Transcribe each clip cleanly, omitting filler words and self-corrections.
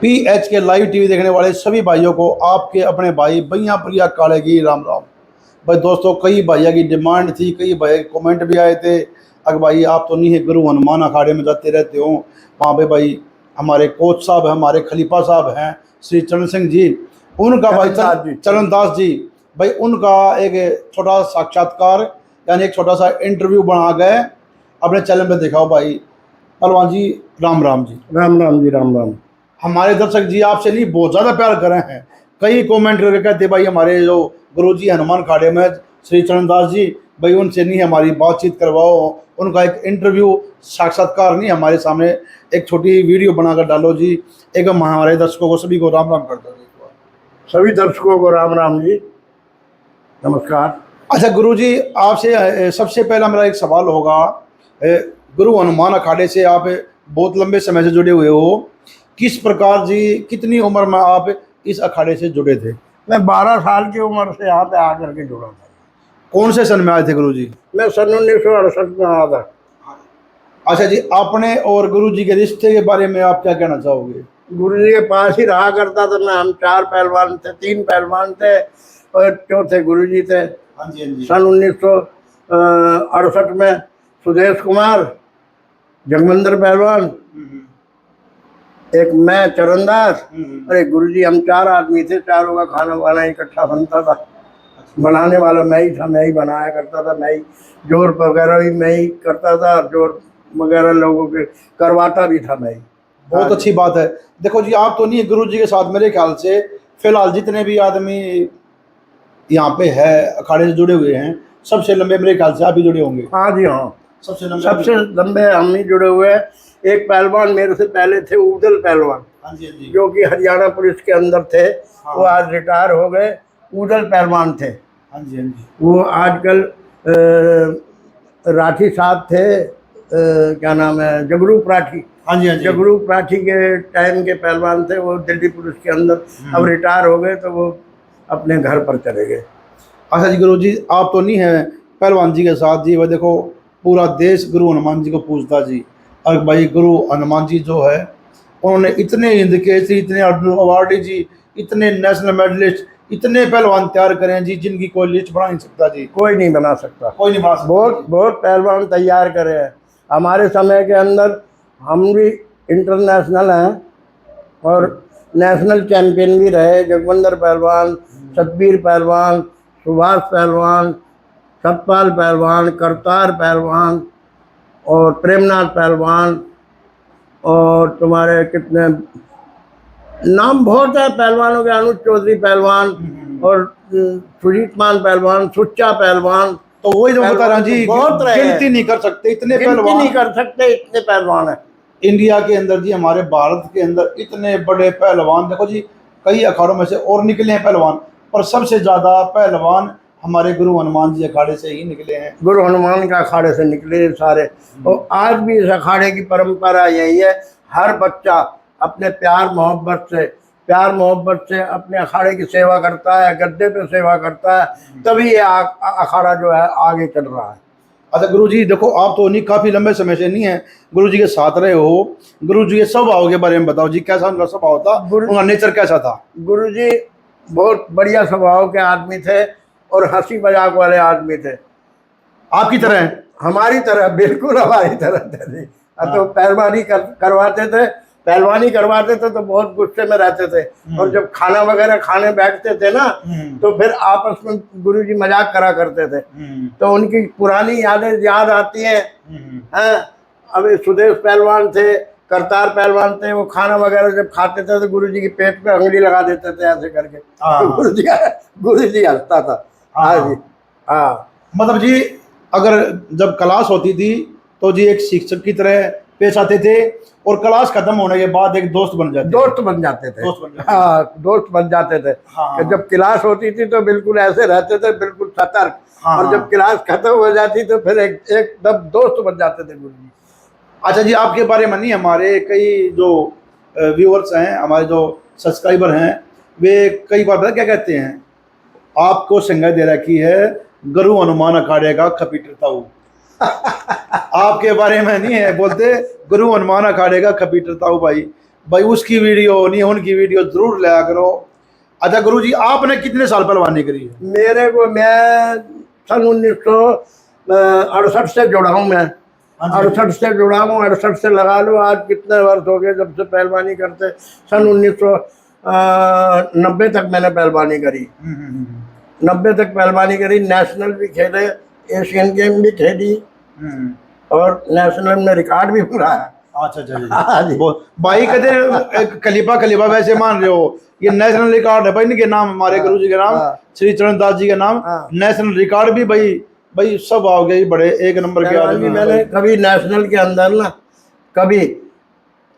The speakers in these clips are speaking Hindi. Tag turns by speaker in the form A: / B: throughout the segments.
A: PH के लाइव टीवी देखने वाले सभी भाइयों को आपके अपने भाई भैया प्रिया काले की राम राम। भाई दोस्तों, कई भैया की डिमांड थी, कई भैया के कमेंट भी आए थे, अगर भाई आप तो नहीं है गुरु हनुमान अखाड़े में जाते रहते हो, वहाँ पे भाई हमारे कोच साहब हैं, हमारे खलीफा साहब हैं श्री चरण सिंह जी, उनका भाई चरणदास जी, भाई उनका एक छोटा साक्षात्कार यानी एक छोटा सा इंटरव्यू बना गए अपने चैनल पे दिखाओ। भाई पहलवान जी राम राम जी।
B: राम राम जी, राम राम।
A: हमारे दर्शक जी आपसे नहीं बहुत ज़्यादा प्यार कर रहे हैं, कई कमेंट करके कहते भाई हमारे जो गुरुजी हनुमान खाड़े में श्री चरणदास जी, भाई उनसे नहीं हमारी बातचीत करवाओ, उनका एक इंटरव्यू साक्षात्कार नहीं हमारे सामने एक छोटी वीडियो बनाकर डालो जी। एक हमारे दर्शकों को सभी को राम राम कर दो।
B: सभी दर्शकों को राम राम जी, नमस्कार।
A: अच्छा गुरुजी, आपसे सबसे पहला मेरा एक सवाल होगा, गुरु हनुमान अखाड़े से आप बहुत लंबे समय से जुड़े हुए हो, किस प्रकार जी कितनी उम्र में आप इस अखाड़े से जुड़े थे?
B: मैं 12 साल की उम्र से यहाँ पे आकर के जुड़ा था।
A: कौन से सन में आए थे गुरुजी?
B: मैं सन 1968 में आया था।
A: अच्छा जी, आपने और गुरुजी के रिश्ते के बारे में आप क्या कहना चाहोगे?
B: गुरुजी के पास ही रहा करता था मैं। हम 4 पहलवान थे, 3 पहलवान थे और चौथे गुरुजी थे।
A: हाँ जी, हाँ जी।
B: सन 1968 में सुदेश कुमार, जगमंदर पहलवान, एक मैं चरणदास और एक गुरुजी, हम 4 आदमी थे। चारों का खाना वाना इकट्ठा बनता था। बनाने वाला मैं ही था, मैं ही बनाया करता था, मैं ही जोर वगैरह भी मैं ही करता था, जोर वगैरह लोगों के करवाता भी था मैं ही।
A: बहुत अच्छी बात है। देखो जी, आप तो नहीं है गुरुजी के साथ, मेरे ख्याल से फिलहाल जितने भी आदमी यहाँ पे है अखाड़े से जुड़े हुए हैं, सबसे लंबे मेरे ख्याल से आप ही जुड़े होंगे।
B: हाँ जी, हाँ,
A: सबसे
B: लंबे हम ही जुड़े हुए हैं। एक पहलवान मेरे से पहले थे, उदल पहलवान,
A: हाँ जी, हाँ जी,
B: जो कि हरियाणा पुलिस के अंदर थे।
A: हाँ।
B: वो आज रिटायर हो गए। उदल पहलवान थे।
A: हाँ जी, हाँ जी।
B: वो आजकल राठी साहब थे, क्या नाम है, जगरूप राठी।
A: हाँ जी, हाँ जी।
B: जगरूप राठी के टाइम के पहलवान थे, वो दिल्ली पुलिस के अंदर। अब रिटायर हो गए तो वो अपने घर पर चले गए।
A: अच्छा जी गुरुजी, आप तो नहीं है पहलवान जी के साथ जी, वह देखो पूरा देश गुरु हनुमान जी को पूजता जी, और भाई गुरु हनुमान जी जो है उन्होंने इतने हिंद केसरी, इतने अवार्डी जी, इतने नेशनल मेडलिस्ट, इतने पहलवान तैयार करें जी जिनकी कोई लिस्ट बना नहीं सकता जी।
B: कोई नहीं बना सकता,
A: कोई नहीं बना सकता।
B: बहुत पहलवान तैयार करे हैं हमारे समय के अंदर। हम भी इंटरनेशनल हैं और नेशनल चैंपियन भी रहे। जगवंदर पहलवान, सतबीर पहलवान, सुभाष पहलवान, सतपाल पहलवान, करतार पहलवान और प्रेमनाथ पहलवान, और तुम्हारे कितने नाम बहुत है पहलवानों के, अनुज चौधरी पहलवान और सुजीत मान पहलवान, सुच्चा पहलवान।
A: तो वही जो बता रहा जी,
B: बहुत रहे,
A: गिनती नहीं कर सकते, इतने पहलवान
B: नहीं कर सकते, इतने पहलवान है
A: इंडिया के अंदर जी, हमारे भारत के अंदर इतने बड़े पहलवान। देखो जी, कई अखाड़ों में से और निकले हैं पहलवान, पर सबसे ज्यादा पहलवान हमारे गुरु हनुमान जी अखाड़े से ही निकले हैं।
B: गुरु हनुमान के अखाड़े से निकले सारे। और आज भी इस अखाड़े की परंपरा यही है, हर बच्चा अपने प्यार मोहब्बत से अपने अखाड़े की सेवा करता है, गद्दे पे सेवा करता है, तभी ये अखाड़ा जो है आगे चल रहा है।
A: अच्छा गुरुजी, देखो आप तो नहीं काफी लंबे समय से नहीं है गुरुजी के साथ रहे हो, गुरुजी के स्वभाव के बारे में बताओ जी, कैसा उनका स्वभाव था, उनका नेचर कैसा था?
B: गुरुजी बहुत बढ़िया स्वभाव के आदमी थे और हंसी मजाक वाले आदमी थे।
A: आपकी तरह?
B: हमारी तरह, बिल्कुल हमारी तरह थे जी। तो पहलवानी करवाते थे तो बहुत गुस्से में रहते थे, और जब खाना वगैरह खाने बैठते थे ना तो फिर आपस में गुरुजी मजाक करा करते थे। तो उनकी पुरानी यादें याद आती हैं। अभी सुदेश पहलवान थे, करतार पहलवान थे, वो खाना वगैरह जब खाते थे तो गुरुजी के पेट पे अंगुली लगा देते थे ऐसे करके। तो गुरुजी हंसता था। हाँ जी, हाँ।
A: मतलब जी, अगर जब क्लास होती थी तो जी एक शिक्षक की तरह पेश आते थे, और क्लास खत्म होने के बाद एक दोस्त बन जाते थे। हाँ, दोस्त बन जाते थे।
B: हाँ। जब क्लास होती थी तो बिल्कुल ऐसे रहते थे, बिल्कुल सतर्क। हाँ। और जब क्लास खत्म हो जाती तो फिर एकदम दोस्त बन जाते थे गुरुजी।
A: अच्छा जी, आपके बारे में नहीं, हमारे कई जो व्यूअर्स हैं, हमारे जो सब्सक्राइबर हैं, वे कई बार पता क्या कहते हैं, आपको संज्ञा दे रखी है गुरु हनुमान अखाड़े का खपीटरता हूँ। आपके बारे में नहीं है, बोलते गुरु हनुमान अखाड़े का खपीटरता हूँ भाई। भाई उसकी वीडियो नहीं उनकी वीडियो जरूर लाया करो। अच्छा गुरु जी, आपने कितने साल पहलवानी करी है?
B: मेरे को, मैं सन 1968 से जुड़ा हूँ मैं।
A: हाँ जी।
B: 68 से जुड़ा हूँ, 68 से लगा लो आज कितने वर्ष हो गए जब से पहलवानी करते। सन 1990 तक मैंने पहलवानी करी। 90 तक पहलवानी करी, नेशनल भी खेले, एशियन गेम भी खेली और नेशनल में रिकॉर्ड भी पूरा है।
A: अच्छा अच्छा जी।
B: हाँ जी।
A: भाई कहते खलीफा खलीफा वैसे मान रहे हो, ये नेशनल रिकॉर्ड है भाई, इनके नाम, हमारे गुरु जी के नाम, श्री चरण दास जी के नाम, नेशनल रिकॉर्ड भी भाई भाई सब आओ गए बड़े एक नंबर के आदमी।
B: मैंने कभी नेशनल के अंदर ना कभी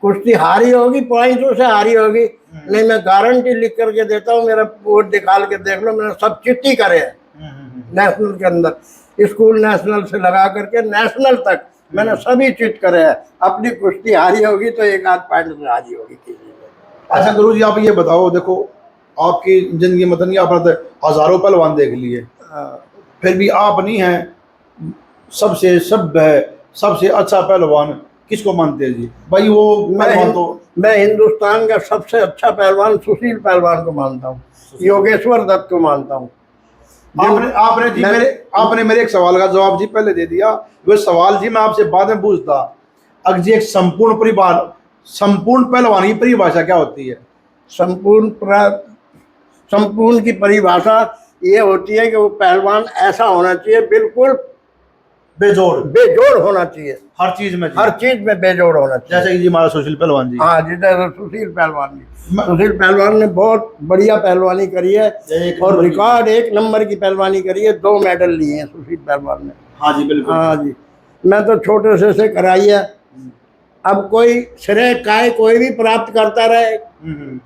B: कुश्ती हारी होगी, पॉइंटों से हारी होगी, नहीं मैं गारंटी लिख करके देता हूँ, मेरा बोर्ड निकाल के देख लो, मैंने सब चिट्ठी करे हैं नेशनल के अंदर, स्कूल नेशनल से लगा करके नेशनल तक मैंने सभी चिट करे हैं। अपनी कुश्ती हारी होगी तो एक आध पॉइंट से हारी होगी किसी में।
A: अच्छा गुरु जी, आप ये बताओ, देखो आपकी जिंदगी में तो नहीं, आपने तो हजारों पहलवान देख लिए, फिर भी आप नहीं हैं सबसे सभ्य है, सबसे अच्छा पहलवान किसको मानते हैं जी? भाई वो
B: मैं हिंदुस्तान का सबसे अच्छा पहलवान सुशील पहलवान को मानता हूँ, योगेश्वर दत्त को मानता हूँ।
A: आपने मेरे एक सवाल का जवाब जी पहले दे दिया। वो सवाल जी मैं आपसे बाद में पूछता। अगर जी एक संपूर्ण पहलवान की परिभाषा क्या होती है?
B: संपूर्ण की परिभाषा ये होती है कि वो पहलवान ऐसा होना चाहिए, बिल्कुल बेजोड़ होना चाहिए,
A: हर चीज में
B: बेजोड़ होना चाहिए।
A: जैसे कि जी हमारा सुशील पहलवान जी।
B: हाँ जी, जैसे सुशील पहलवान ने बहुत बढ़िया पहलवानी करी है और रिकॉर्ड एक नंबर की पहलवानी करी है, 2 मेडल लिए हैं सुशील पहलवान ने।
A: हाँ जी बिल्कुल।
B: हाँ जी, मैं तो छोटे से कराई है। अब कोई श्रेय काय कोई भी प्राप्त करता रहे,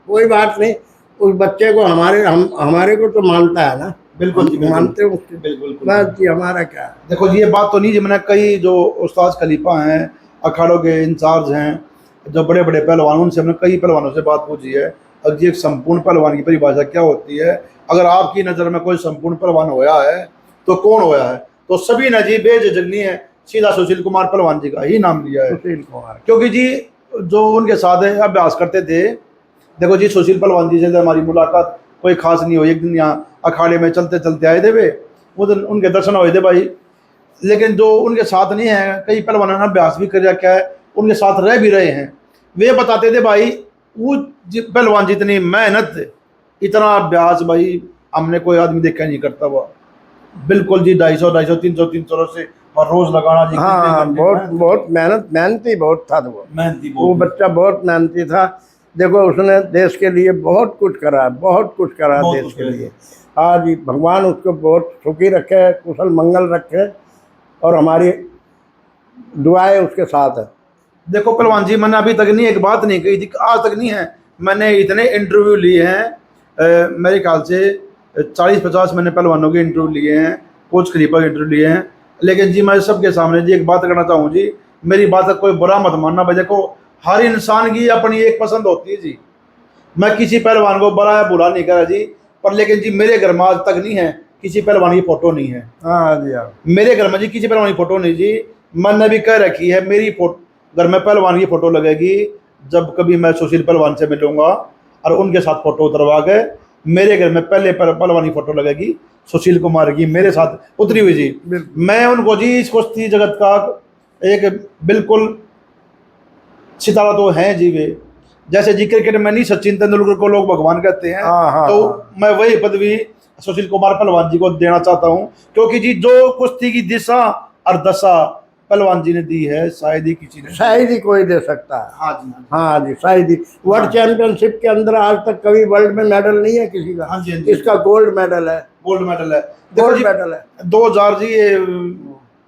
B: कोई बात नहीं, उस बच्चे को हमारे को तो मानता है ना।
A: बिल्कुल जी,
B: मानते हो उसके,
A: बिल्कुल
B: बस जी, हमारा क्या।
A: देखो जी, ये बात तो नहीं जी, मैंने कई जो उस्ताद खलीफा हैं, अखाड़ों के इंचार्ज हैं, जो बड़े बड़े पहलवान, उनसे हमने कई पहलवानों से बात पूछी है। अब जी एक संपूर्ण पहलवान की परिभाषा क्या होती है? अगर आपकी नज़र में कोई संपूर्ण पहलवान होया है तो कौन होया है? तो सभी ने जी बेझिझक नहीं है, सीधा सुशील कुमार पहलवान जी का ही नाम लिया है।
B: सुशील कुमार,
A: क्योंकि जी जो उनके साथ अभ्यास करते थे, देखो जी सुशील पहलवान जी से हमारी मुलाकात कोई खास नहीं हुई। एक दिन यहाँ अखाड़े में चलते चलते आए थे वे, वो दिन उनके दर्शन हुए थे भाई। लेकिन जो उनके साथ नहीं है, कई पहलवानों ने अभ्यास भी कर रखा है, उनके साथ रह भी रहे हैं, वे बताते थे भाई वो पहलवान जितनी मेहनत, इतना अभ्यास भाई हमने कोई आदमी देखा नहीं करता हुआ। बिल्कुल जी 250 300 से और रोज लगाना जी।
B: हाँ, बहुत मेहनती बहुत था वो बच्चा बहुत मेहनती था। देखो उसने देश के लिए बहुत कुछ करा देश के लिए। आज भगवान उसको बहुत सुखी रखे, कुशल मंगल रखे और हमारी दुआएं उसके साथ है।
A: देखो पहलवान जी, मैंने अभी तक नहीं एक बात नहीं कही थी, आज तक नहीं है, मैंने इतने इंटरव्यू लिए हैं, मेरे ख्याल से 40-50 मैंने पहलवानों के इंटरव्यू लिए हैं, कोच खलीफा के इंटरव्यू लिए हैं। लेकिन जी मैं सबके सामने जी एक बात करना चाहूँ जी, मेरी बात का कोई बुरा मत मानना भाई। देखो हर इंसान की अपनी एक पसंद होती है जी, मैं किसी पहलवान को बुरा या बुरा नहीं करा जी, पर लेकिन जी मेरे घर में आज तक नहीं है किसी पहलवान की फोटो नहीं है।
B: हाँ जी, हाँ,
A: मेरे घर में जी किसी पहलवान की फोटो नहीं जी। मैंने भी कह रखी है मेरी घर में पहलवान की फोटो लगेगी जब कभी मैं सुशील पहलवान से मिलूंगा और उनके साथ फोटो उतरवा के मेरे घर में पहले पहलवान की फोटो लगेगी सुशील कुमार की मेरे साथ उतरी हुई जी। मैं उनको जी इस कुश्ती जगत का एक बिल्कुल सितारा तो हैं जी वे। जैसे जी क्रिकेट में नहीं सचिन तेंदुलकर को लोग भगवान कहते हैं, तो मैं वही पदवी सुशील कुमार पहलवान जी को देना चाहता हूं, क्योंकि जी जो कुश्ती की दिशा और दशा पहलवान जी ने दी है, शायद ही किसी ने,
B: शायद ही कोई दे सकता है।
A: हाँ जी,
B: हाँ जी, शायद ही। वर्ल्ड चैंपियनशिप के अंदर आज तक कभी वर्ल्ड में मेडल नहीं है किसी का।
A: हाँ जी, हाँ जी,
B: इसका गोल्ड मेडल है।
A: गोल्ड मेडल है।
B: 2000
A: जी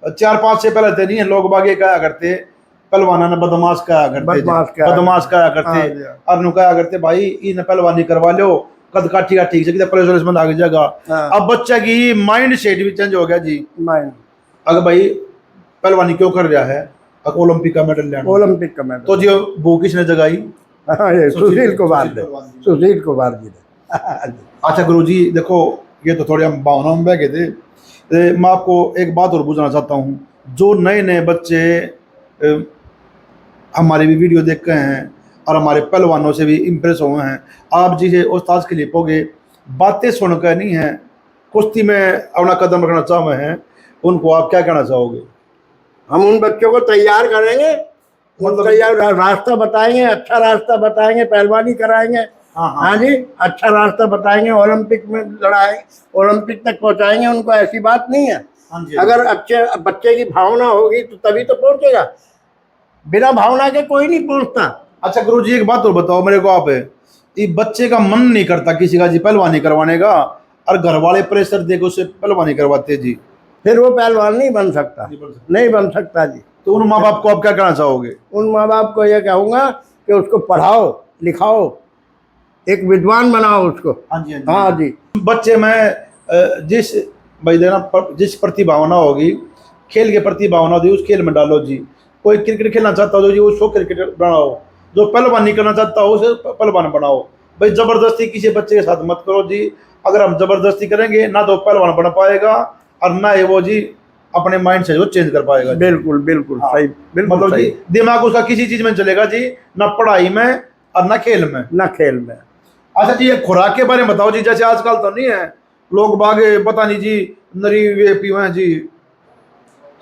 A: 4-5 से पहले थे नहीं, लोग बागे कहा करते पहलवाना ने बदमाश कहा करते और कहा करते भाई इन पहलवानी करवा लो, कद काठी का ठीक से पुलिस में आगे जाएगा। अब बच्चा की माइंड सेट भी चेंज हो गया जी। अगर भाई पहलवानी क्यों कर रहा है, ओलंपिक का मेडल लेना,
B: ओलंपिक का मेडल,
A: तो जी वो किसने जगाई?
B: सुशील कुमार जी ने।
A: अच्छा गुरु जी, देखो ये तो थोड़े हम भावनाओं में बह गए थे, मैं आपको एक बात और पूछना चाहता हूँ। जो नए नए बच्चे हमारे भी वीडियो देख रहे हैं और हमारे पहलवानों से भी इम्प्रेस हुए हैं। आप जिसे उस्ताद की लिपोगे बातें सुनकर नहीं है, कुश्ती में अपना कदम रखना चाह रहे हैं, उनको आप क्या कहना चाहोगे?
B: हम उन बच्चों को तैयार करेंगे,
A: मतलब
B: तैयार रास्ता बताएंगे, अच्छा रास्ता बताएंगे, पहलवानी कराएंगे।
A: हाँ
B: हाँ जी, अच्छा रास्ता बताएंगे, ओलंपिक में लड़ाए, ओलंपिक तक पहुंचाएंगे उनको। ऐसी बात नहीं है।
A: हाँ जी।
B: अगर अच्छे बच्चे की भावना होगी तो तभी तो पहुंचेगा, बिना भावना के कोई नहीं पहुंचता।
A: अच्छा गुरुजी, एक बात और बताओ मेरे को आप, ये बच्चे का मन नहीं करता किसी का जी पहलवानी करवाने का, और घर वाले प्रेशर देकर उसे पहलवानी करवाते जी,
B: फिर वो पहलवान नहीं बन सकता, नहीं बन सकता जी।
A: तो उन माँ बाप को आप क्या कहना चाहोगे?
B: उन माँ बाप को ये कहूँगा कि उसको पढ़ाओ लिखाओ, एक विद्वान बनाओ उसको।
A: हाँ जी,
B: हाँ जी।
A: बच्चे में जिस भाई देना जिस प्रतिभावना होगी, खेल के प्रति भावना होगी, उस खेल में डालो जी। कोई क्रिकेट खेलना चाहता हो जी उसको क्रिकेट बनाओ, जो पहलवानी करना चाहता हो उसे पहलवान बनाओ। भाई जबरदस्ती किसी बच्चे के साथ मत करो जी। अगर हम जबरदस्ती करेंगे ना तो पहलवान बन पाएगा और ना ही वो जी अपने माइंड से वो चेंज कर पाएगा।
B: बिल्कुल बिल्कुल
A: हाँ।
B: सही, बिल्कुल
A: मतलब
B: सही।
A: जी दिमाग उसका किसी चीज में चलेगा जी, ना पढ़ाई में और ना खेल में,
B: ना खेल में।
A: अच्छा जी, ये खुराक के बारे में बताओ जी। जैसे आजकल तो नहीं है, लोग बागे पता नहीं जी नरी वे पीवे हैं जी,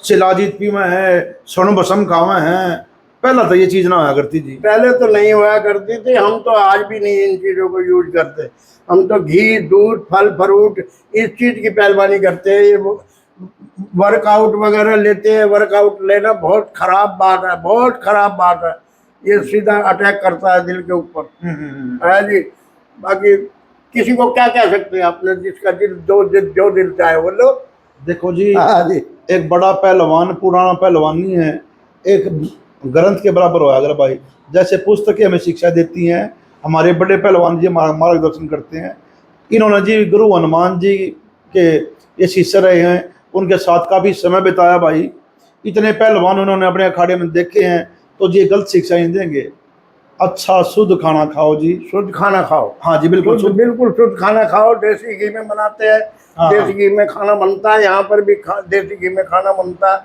A: शिलाजीत पीवे हैं, स्वर्ण भस्म खावे हैं। पहला तो ये चीज ना होया करती जी।
B: पहले तो नहीं हुआ करती थी, हम तो आज भी नहीं इन चीज़ों को यूज करते। हम तो घी दूध फल फ्रूट इस चीज़ की पहलवानी करते हैं। ये वर्कआउट वगैरह लेते हैं, वर्कआउट लेना बहुत खराब बात है, बहुत खराब बात है। ये सीधा अटैक करता है दिल के ऊपर, है जी। बाकी किसी को क्या कह सकते हैं, अपने जिसका दिल जो दिल चाहे वो लो।
A: देखो जी,
B: हाँ जी।
A: एक बड़ा पहलवान पुराना पहलवान नहीं है, एक ग्रंथ के बराबर होया अगर भाई। जैसे पुस्तकें हमें शिक्षा देती हैं, हमारे बड़े पहलवान जी मार्गदर्शन करते हैं। इन्होंने जी गुरु हनुमान जी के ये शिष्य रहे हैं, उनके साथ काफ़ी समय बिताया भाई। इतने पहलवान उन्होंने अपने अखाड़े में देखे हैं, तो ये गलत शिक्षा नहीं देंगे। अच्छा शुद्ध खाना खाओ जी,
B: शुद्ध खाना खाओ।
A: हाँ जी बिल्कुल शुद्ध,
B: बिल्कुल शुद्ध खाना खाओ। देसी घी में बनाते हैं,
A: हाँ,
B: देसी घी में खाना बनता है। यहाँ पर भी देसी घी में खाना बनता है।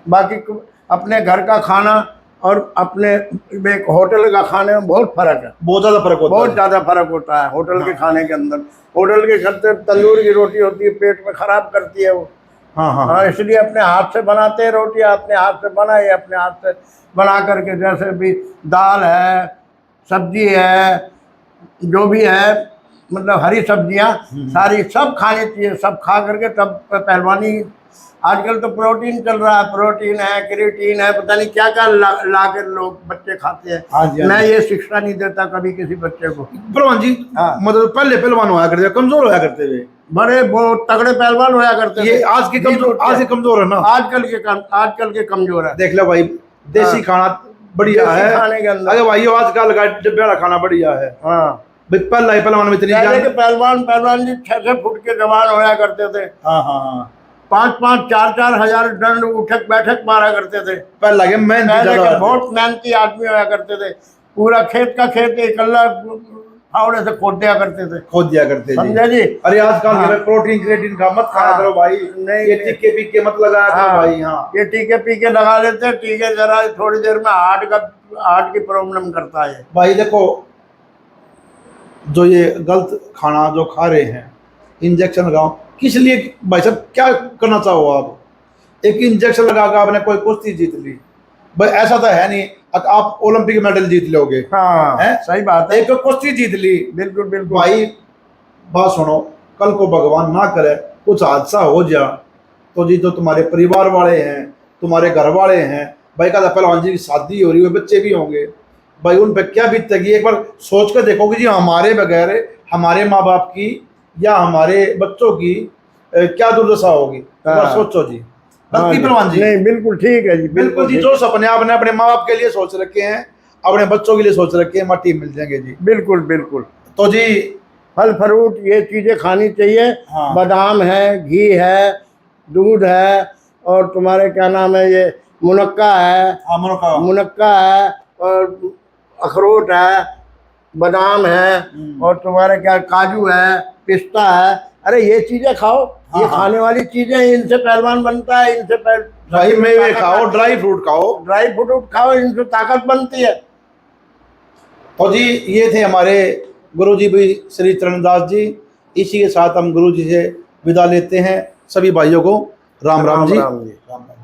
B: बाकी अपने घर का खाना और अपने एक होटल का खाने में बहुत फर्क है,
A: बहुत ज़्यादा फर्क होता है।
B: बहुत ज़्यादा फर्क होता है होटल के खाने के अंदर। होटल के घर से तंदूर की रोटी होती है, पेट में खराब करती है वो।
A: हाँ हाँ
B: हाँ, इसलिए अपने हाथ से बनाते हैं रोटियाँ, अपने हाथ से बनाए, अपने हाथ से बना करके। जैसे भी दाल है, सब्जी है, जो भी है, मतलब हरी सब्जियाँ सारी सब खानी चाहिए। सब खा करके तब पहलवानी। आजकल तो प्रोटीन चल रहा है, प्रोटीन है, क्रिएटिन है, पता नहीं क्या क्या ला के लोग बच्चे खाते हैं।
A: हाँ जी, हाँ
B: मैं
A: जी।
B: ये शिक्षा नहीं देता कभी किसी बच्चे को।
A: पहलवान जी,
B: हाँ।
A: मतलब पहले पहलवान होया करते थे, कमजोर होया करते थे।
B: बड़े बहुत तगड़े पहलवान होया करते
A: ये
B: थे।
A: आज के कमजोर है ना।
B: आजकल के कमजोर है।
A: देख लो भाई, देसी खाना बढ़िया
B: देसी
A: है।
B: खाने के अंदर।
A: अरे भाई आजकल का डिब्बे वाला खाना बढ़िया है।
B: हाँ,
A: भाई पहला ही पहलवान में इतनी
B: पहले
A: जान।
B: के पहलवान जी 6-6 फुट के जवान होया करते थे।
A: हाँ हाँ हाँ,
B: 5-5 4-4 हजार दंड उठक बैठक मारा करते थे।
A: पहला के मेहनती
B: पहले
A: ज्यादा
B: के
A: रहते।
B: बहुत मेहनती आदमी होया करते थे। पूरा खेत का खेत इकल्ला फावड़े से खोद दिया करते थे।
A: खोद दिया करते जी।
B: समझे जी।
A: अरे आजकल
B: हाँ।
A: के प्रोटीन क्रिएटिन का मत खाया
B: हाँ।
A: करो भाई,
B: नहीं,
A: ये टिक्के पिक्के मत लगाया करो भाई। हाँ,
B: ये टीके पीके लगा लेते हैं। टीके जरा थोड़ी देर में हार्ट की प्रॉब्लम करता है।
A: भाई देखो, जो ये गलत खाना जो खा रहे हैं, इंजेक्शन लगाओ किस लिए भाई साहब, क्या करना चाहो आप? एक इंजेक्शन लगा कर आपने कोई कुश्ती जीत ली भाई, ऐसा तो है नहीं आप ओलंपिक मेडल जीत लोगे।
B: हाँ
A: हैं?
B: सही बात है।
A: एक कुश्ती जीत ली।
B: बिल्कुल बिल्कुल
A: भाई बात सुनो, कल को भगवान ना करे कुछ हादसा हो जा, तो जी जो तुम्हारे परिवार वाले हैं, तुम्हारे घर वाले हैं, भाई का पहलवान जी की शादी हो रही है, बच्चे भी होंगे भाई, उन पर क्या बीतेगी? एक बार सोच कर देखो कि जी हमारे बगैर हमारे माँ बाप की या हमारे बच्चों की क्या दुर्दशा होगी। एक बार
B: हाँ।
A: सोचो जी।
B: हाँ
A: गलती
B: जी।
A: पहलवान जी?
B: नहीं, बिल्कुल ठीक है जी,
A: बिल्कुल जी।
B: ठीक।
A: जो सपने आपने अपने माँ बाप के लिए सोच रखे हैं, अपने बच्चों के लिए सोच रखे हैं, माटी मिल जाएंगे जी।
B: बिल्कुल बिल्कुल।
A: तो जी
B: फल फ्रूट ये चीज़ें खानी चाहिए।
A: हाँ।
B: बादाम है, घी है, दूध है, और तुम्हारे क्या नाम है, ये मुनक्का है, मुनक्का है, और अखरोट है, बादाम है, और तुम्हारे क्या काजू है, पिस्ता है। अरे ये चीज़ें खाओ। ये खाने वाली चीज़ें, इनसे पहलवान बनता है। इनसे
A: भाई मेवे खाओ, ड्राई फ्रूट खाओ,
B: ड्राई फ्रूट खाओ, इनसे ताकत बनती है।
A: तो जी ये थे हमारे गुरु जी भी श्री चरणदास जी। इसी के साथ हम गुरु जी से विदा लेते हैं। सभी भाइयों को राम राम जी।
B: राम जी।
A: राम राम।